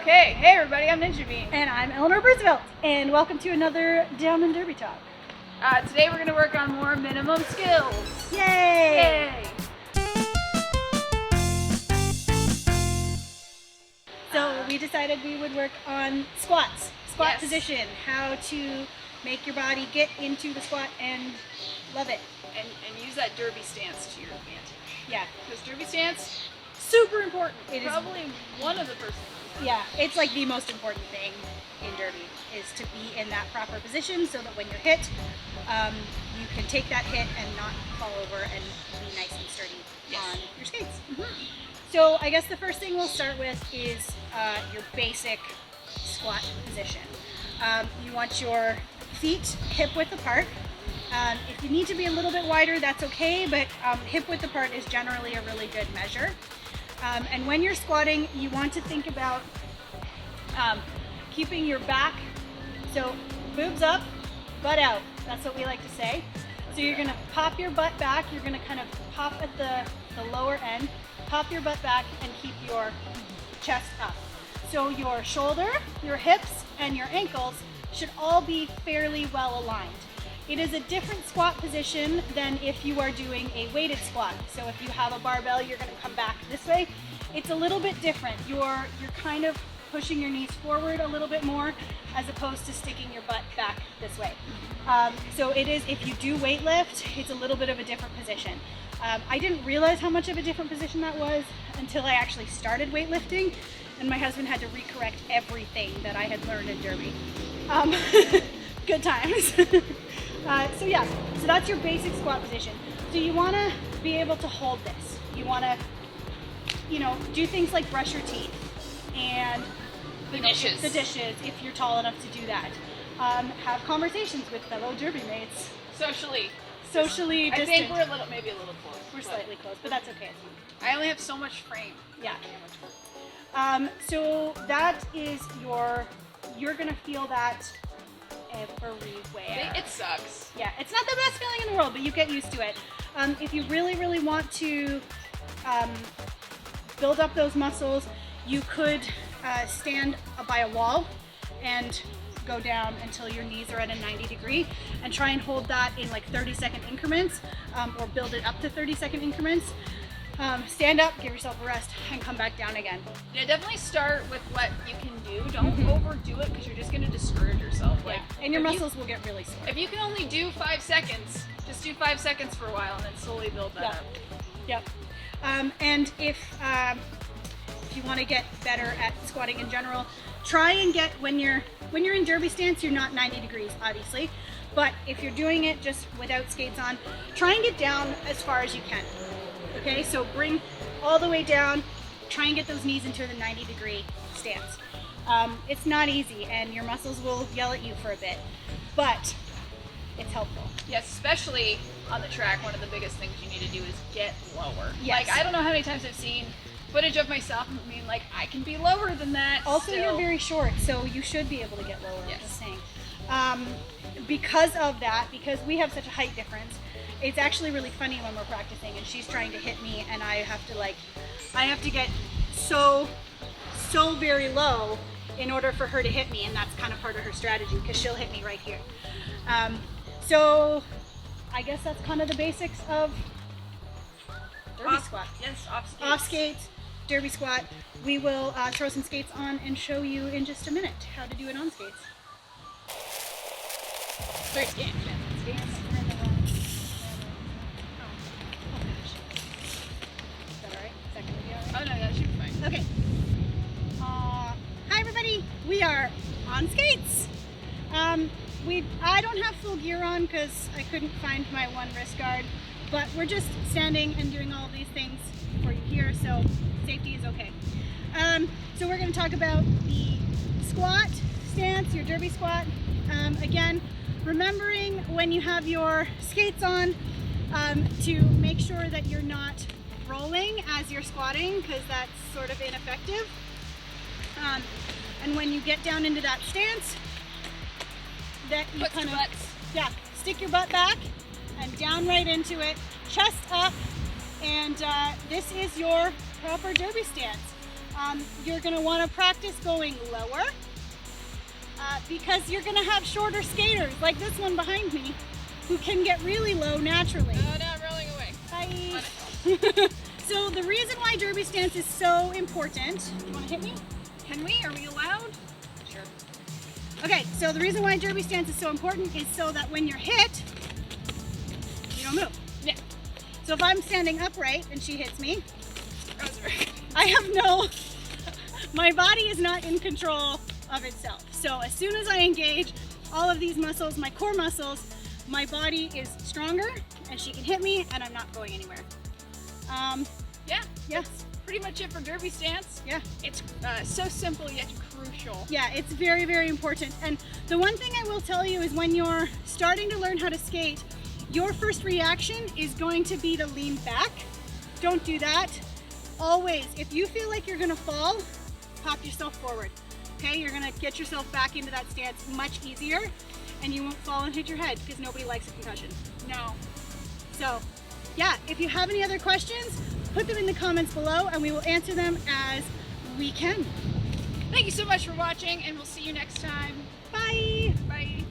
Okay, hey everybody, I'm Ninja Bean. And I'm Eleanor Roosevelt, and welcome to another Down and Derby Talk. Today we're going to work on more minimum skills. Yay! Yay! So we decided we would work on squats, squat Yes. position, how to make your body get into the squat and love it. And use that derby stance to your advantage. Yeah, Because derby stance, super important. It is- Probably one of the first things. yeah, it's like the most important thing in derby is to be in that proper position so that when you're hit, you can take that hit and not fall over and be nice and sturdy Yes. on your skates. So I guess the first thing we'll start with is your basic squat position. You want your feet hip width apart. If you need to be a little bit wider, that's okay, but hip width apart is generally a really good measure. And when you're squatting, you want to think about keeping your back, so boobs up, butt out. That's what we like to say. So you're gonna pop your butt back, you're gonna kind of pop at the lower end, pop your butt back and keep your chest up. So your shoulder, your hips, and your ankles should all be fairly well aligned. It is a different squat position than if you are doing a weighted squat. So if you have a barbell, you're gonna come back this way. It's a little bit different. You're kind of pushing your knees forward a little bit more as opposed to sticking your butt back this way. So it is, if you do weight lift, it's a little bit of a different position. I didn't realize how much of a different position that was until I actually started weightlifting, and my husband had to recorrect everything that I had learned in derby. Good times. So yeah, so that's your basic squat position. So you want to be able to hold this. You want to, do things like brush your teeth and The dishes. The dishes, if you're tall enough to do that. Have conversations with fellow derby mates. Socially. Socially I distant. think we're maybe a little close. We're but slightly close, but that's okay. I only have so much frame. Yeah. So that is you're gonna feel that everywhere. It sucks. Yeah, it's not the best feeling in the world, but you get used to it. If you really, really want to build up those muscles, you could stand by a wall and go down until your knees are at a 90 degree and try and hold that in like 30-second increments, or build it up to 30-second increments. Stand up, give yourself a rest, and come back down again. Yeah, definitely start with what you can do. Don't overdo it because you're just going to discourage yourself. Like, And your if muscles will get really sore. If you can only do 5 seconds, just do 5 seconds for a while and then slowly build that up. Yep. And if you want to get better at squatting in general, try and get when you're in derby stance, you're not 90 degrees, obviously. But if you're doing it just without skates on, try and get down as far as you can. Okay, so bring all the way down, try and get those knees into the 90-degree stance. It's not easy, and your muscles will yell at you for a bit, but it's helpful. Yes, especially on the track, one of the biggest things you need to do is get lower. Yes. Like, I don't know how many times I've seen footage of myself and being like, I can be lower than that. Also, still. you're very short, so you should be able to get lower, Yes. I'm just saying. Because of that, because we have such a height difference, it's actually really funny when we're practicing and she's trying to hit me and I have to get so very low in order for her to hit me, and that's kind of part of her strategy because she'll hit me right here. So I guess that's kind of the basics of derby squat. Yes, off skates. Off skates, derby squat. We will throw some skates on and show you in just a minute how to do it on skates. First game. Skates. Is that alright? Is that gonna be alright? Oh no, that should be fine. Okay. Hi everybody. We are on skates. I don't have full gear on because I couldn't find my one wrist guard, but we're just standing and doing all these things for you here, so safety is okay. So we're going to talk about the squat stance, your derby squat. Again, remembering when you have your skates on to make sure that you're not rolling as you're squatting, because that's sort of ineffective. And when you get down into that stance, that you Put kind your of butts. stick your butt back and down right into it, chest up, and this is your proper derby stance. You're going to want to practice going lower because you're going to have shorter skaters like this one behind me who can get really low naturally. No, I'm rolling away. Bye. So the reason why derby stance is so important, do you want to hit me? Can we? Are we allowed? Sure. Okay, so the reason why derby stance is so important is so that when you're hit, you don't move. Yeah. So if I'm standing upright and she hits me, Rosemary. I have no, my body is not in control of itself. So as soon as I engage all of these muscles, my core muscles, my body is stronger and she can hit me and I'm not going anywhere. Yeah. Yeah. That's pretty much it for derby stance. Yeah. It's so simple yet crucial. Yeah, it's very, very important. And the one thing I will tell you is when you're starting to learn how to skate, your first reaction is going to be to lean back. Don't do that. Always, if you feel like you're gonna fall, pop yourself forward. Okay, you're gonna get yourself back into that stance much easier and you won't fall and hit your head because nobody likes a concussion. No. So, yeah, if you have any other questions, put them in the comments below and we will answer them as we can. Thank you so much for watching and we'll see you next time. Bye! Bye.